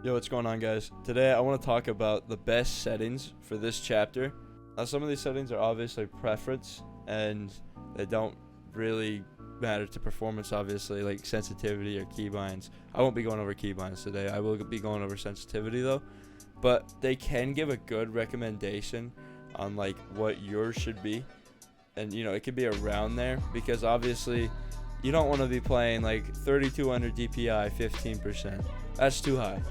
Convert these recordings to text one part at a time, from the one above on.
Yo, what's going on, guys? Today I want to talk about the best settings for this chapter. Now, some of these settings are obviously preference and they don't really matter to performance, obviously, like sensitivity or keybinds. I won't be going over keybinds today. I will be going over sensitivity though, but they can give a good recommendation on like what yours should be, and you know, it could be around there, because obviously you don't want to be playing like 3200 DPI 15%. That's too high.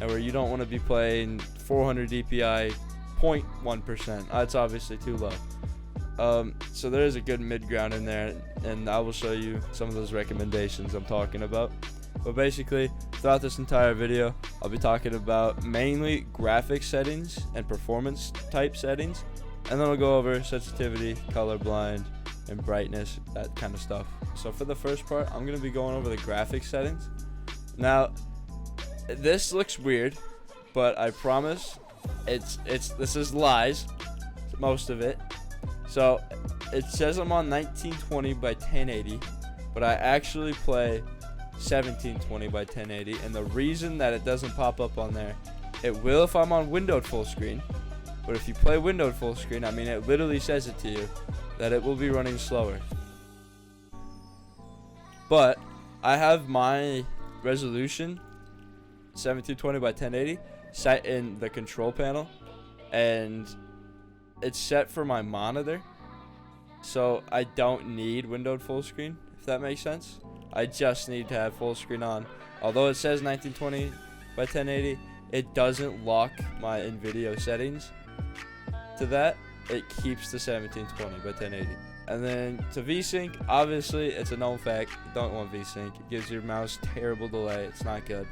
And where you don't want to be playing 400 DPI 0.1%. That's obviously too low. So there is a good mid ground in there, and I will show you some of those recommendations I'm talking about. But basically, throughout this entire video, I'll be talking about mainly graphics settings and performance type settings, and then I'll go over sensitivity, colorblind, and brightness, that kind of stuff. So for the first part, I'm going to be going over the graphics settings. Now, this looks weird, but I promise this is lies, most of it. So it says I'm on 1920 by 1080, but I actually play 1720 by 1080, and the reason that it doesn't pop up on there, it will if I'm on windowed full screen, but if you play windowed full screen, I mean, it literally says it to you that it will be running slower. But I have my resolution 1720 by 1080 set in the control panel, and it's set for my monitor, so I don't need windowed full screen, if that makes sense. I just need to have full screen on. Although it says 1920 by 1080, it doesn't lock my NVIDIA settings to that. It keeps the 1720 by 1080. And then to VSync, obviously it's a known fact, you don't want VSync. It gives your mouse terrible delay. It's not good.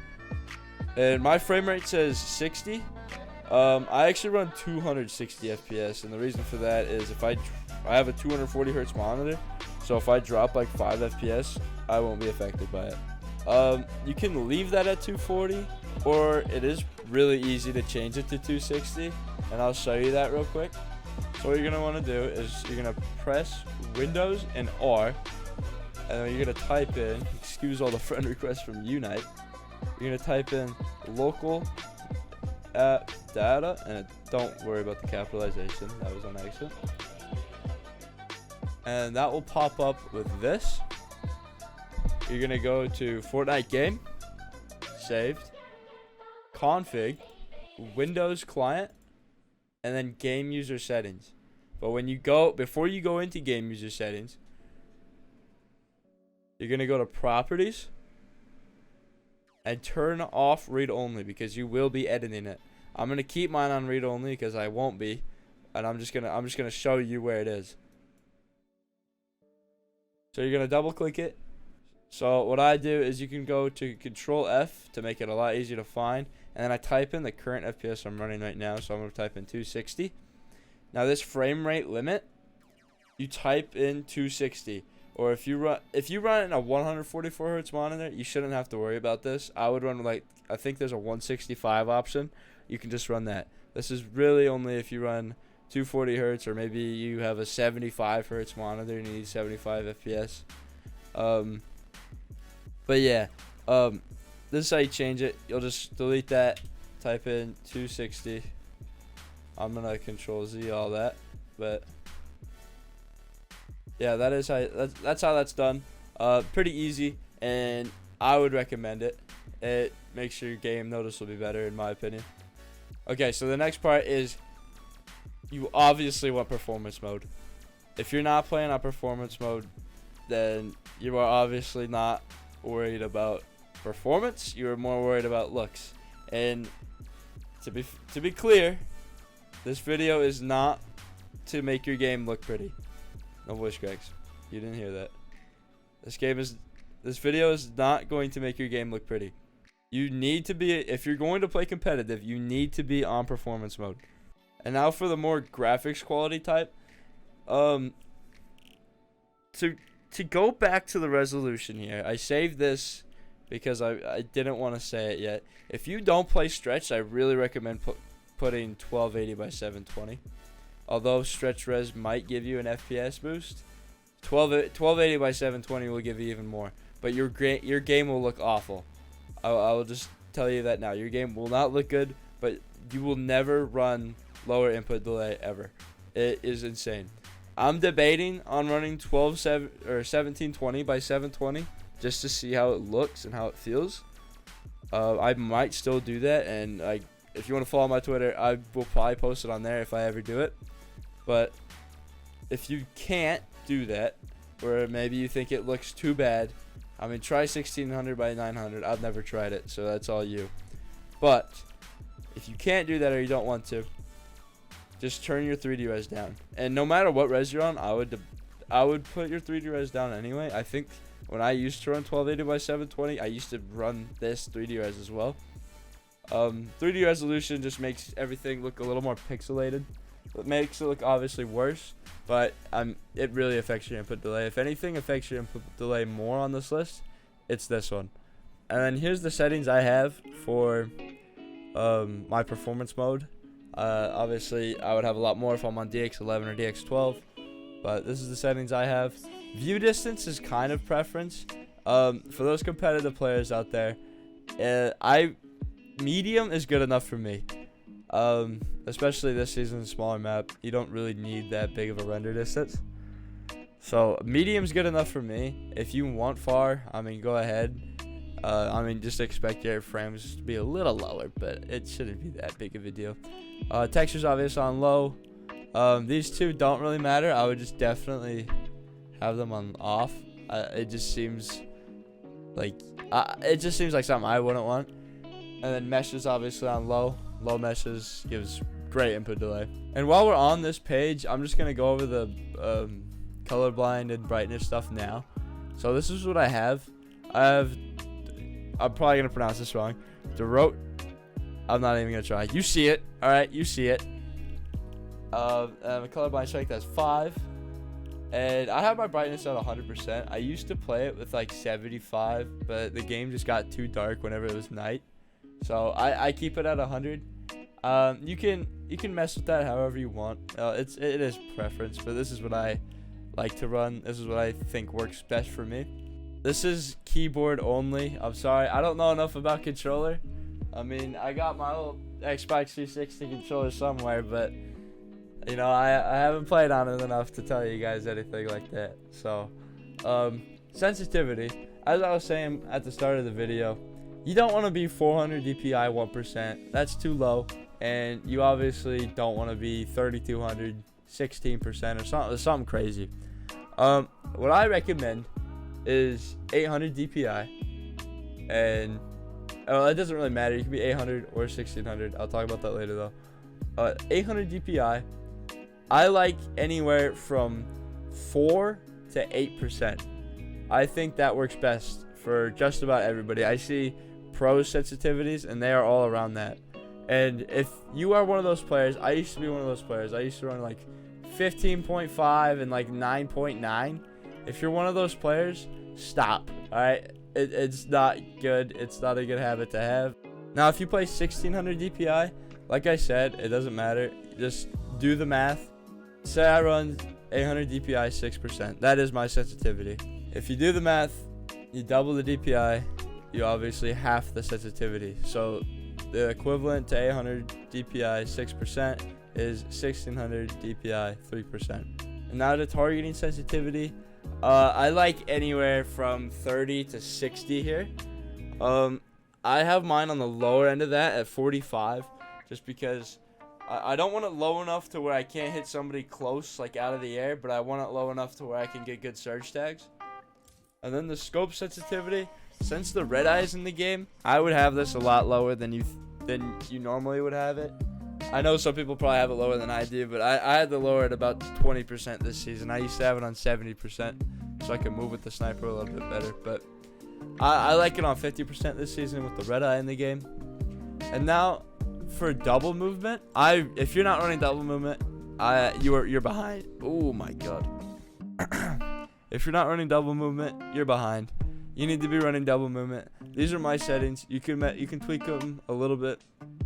And my frame rate says 60. I actually run 260 FPS, and the reason for that is if I have a 240 hertz monitor, so if I drop like 5 FPS, I won't be affected by it. You can leave that at 240, or it is really easy to change it to 260, and I'll show you that real quick. So what you're gonna want to do is you're gonna press Windows and R, and then you're gonna type in, excuse all the friend requests from Unite, you're gonna type in local app data, and don't worry about the capitalization, that was on accident. And that will pop up with this. You're gonna go to Fortnite game, saved, config, Windows client, and then game user settings. But before you go into game user settings, you're gonna go to properties and turn off read only, because you will be editing it. I'm gonna keep mine on read only because I won't be, and I'm just gonna show you where it is. So you're gonna double click it. So what I do is you can go to Control F to make it a lot easier to find, and then I type in the current FPS I'm running right now. So I'm gonna type in 260. Now this frame rate limit, you type in 260. Or if you run in a 144 hertz monitor, you shouldn't have to worry about this. I would run I think there's a 165 option. You can just run that. This is really only if you run 240 hertz, or maybe you have a 75 hertz monitor and you need 75 FPS. But yeah, this is how you change it. You'll just delete that, type in 260. I'm gonna Control Z all that, but yeah, that's how that's done. Pretty easy, and I would recommend it. It makes your game noticeably better, in my opinion. Okay, so the next part is you obviously want performance mode. If you're not playing on performance mode, then you are obviously not worried about performance. You are more worried about looks. And to be clear, this video is not to make your game look pretty. No voice cracks. You didn't hear that. This video is not going to make your game look pretty. You need to be, if you're going to play competitive, you need to be on performance mode. And now for the more graphics quality type, to go back to the resolution here, I saved this because I didn't want to say it yet. If you don't play stretch, I really recommend putting 1280 by 720. Although stretch res might give you an FPS boost, 1280 by 720 will give you even more. But your game will look awful. I will just tell you that now. Your game will not look good, but you will never run lower input delay ever. It is insane. I'm debating on running 1720 by 720 just to see how it looks and how it feels. I might still do that, and if you want to follow my Twitter, I will probably post it on there if I ever do it. But if you can't do that, or maybe you think it looks too bad, I mean, try 1600 by 900. I've never tried it, so that's all you. But if you can't do that or you don't want to, just turn your 3D res down. And no matter what res you're on, I would put your 3D res down anyway. I think when I used to run 1280 by 720, I used to run this 3D res as well. 3D resolution just makes everything look a little more pixelated. It makes it look obviously worse, but it really affects your input delay. If anything affects your input delay more on this list, it's this one. And then here's the settings I have for my performance mode. Obviously, I would have a lot more if I'm on DX11 or DX12, but this is the settings I have. View distance is kind of preference. For those competitive players out there, medium is good enough for me. Especially this season's smaller map, you don't really need that big of a render distance. So medium's good enough for me. If you want far, I mean, go ahead. Just expect your frames to be a little lower, but it shouldn't be that big of a deal. Textures obviously on low. These two don't really matter. I would just definitely have them on off. It just seems like something I wouldn't want. And then meshes obviously on low. Low meshes gives great input delay. And while we're on this page, I'm just gonna go over the colorblind and brightness stuff now. So this is what I have. I'm probably gonna pronounce this wrong. I'm not even gonna try. You see it, all right? You see it. A colorblind strength that's 5, and I have my brightness at 100%. I used to play it with like 75, but the game just got too dark whenever it was night. So I keep it at 100. You can mess with that however you want. It is preference, but this is what I like to run. This is what I think works best for me. This is keyboard only. I'm sorry, I don't know enough about controller. I mean, I got my old Xbox 360 controller somewhere, but you know, I haven't played on it enough to tell you guys anything like that. So, sensitivity, as I was saying at the start of the video, you don't want to be 400 DPI 1%. That's too low. And you obviously don't want to be 3200 16% or something crazy. What I recommend is 800 DPI. And it doesn't really matter. You can be 800 or 1600. I'll talk about that later though. 800 DPI. I like anywhere from 4 to 8%. I think that works best for just about everybody. I see pro sensitivities and they are all around that. And if you are one of those players, I used to be one of those players. I used to run like 15.5 and like 9.9. If you're one of those players, stop. All right, it's not good. It's not a good habit to have. Now, if you play 1600 DPI, like I said, it doesn't matter. Just do the math. Say I run 800 DPI 6%. That is my sensitivity. If you do the math, you double the DPI, you obviously half the sensitivity. So the equivalent to 800 DPI 6% is 1600 DPI 3%. And now to targeting sensitivity, I like anywhere from 30 to 60 here. I have mine on the lower end of that at 45, just because I don't want it low enough to where I can't hit somebody close, like out of the air, but I want it low enough to where I can get good surge tags. And then the scope sensitivity, since the red eye is in the game, I would have this a lot lower than you normally would have it. I know some people probably have it lower than I do, but I had to lower it about 20% this season. I used to have it on 70%, so I could move with the sniper a little bit better. But I like it on 50% this season with the red eye in the game. And now for double movement, if you're not running double movement, you're behind. Oh my god. If you're not running double movement, you're behind. You need to be running double movement. These are my settings. You can tweak them a little bit,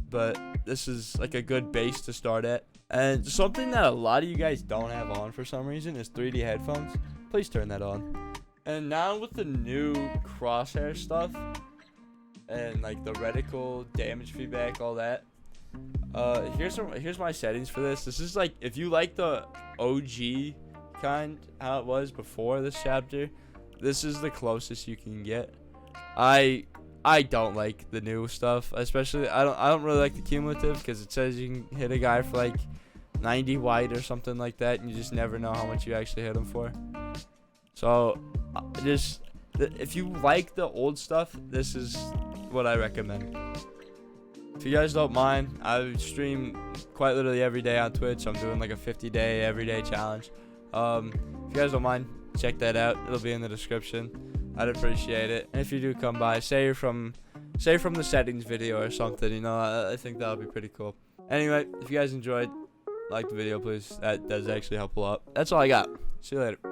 but this is like a good base to start at. And something that a lot of you guys don't have on for some reason is 3D headphones. Please turn that on. And now with the new crosshair stuff, and like the reticle, damage feedback, all that. Here's my settings for this. This is like if you like the OG kind, how it was before this chapter, this is the closest you can get. I don't like the new stuff, especially I don't really like the cumulative, because it says you can hit a guy for like 90 white or something like that, and you just never know how much you actually hit him for. So if you like the old stuff, this is what I recommend. If you guys don't mind, I stream quite literally every day on Twitch. I'm doing like a 50-day everyday challenge. If you guys don't mind, check that out. It'll be in the description. I'd appreciate it. And if you do come by, say you're from the settings video or something, you know, I think that would be pretty cool. Anyway, if you guys enjoyed, like the video, please. That does actually help a lot. That's all I got. See you later.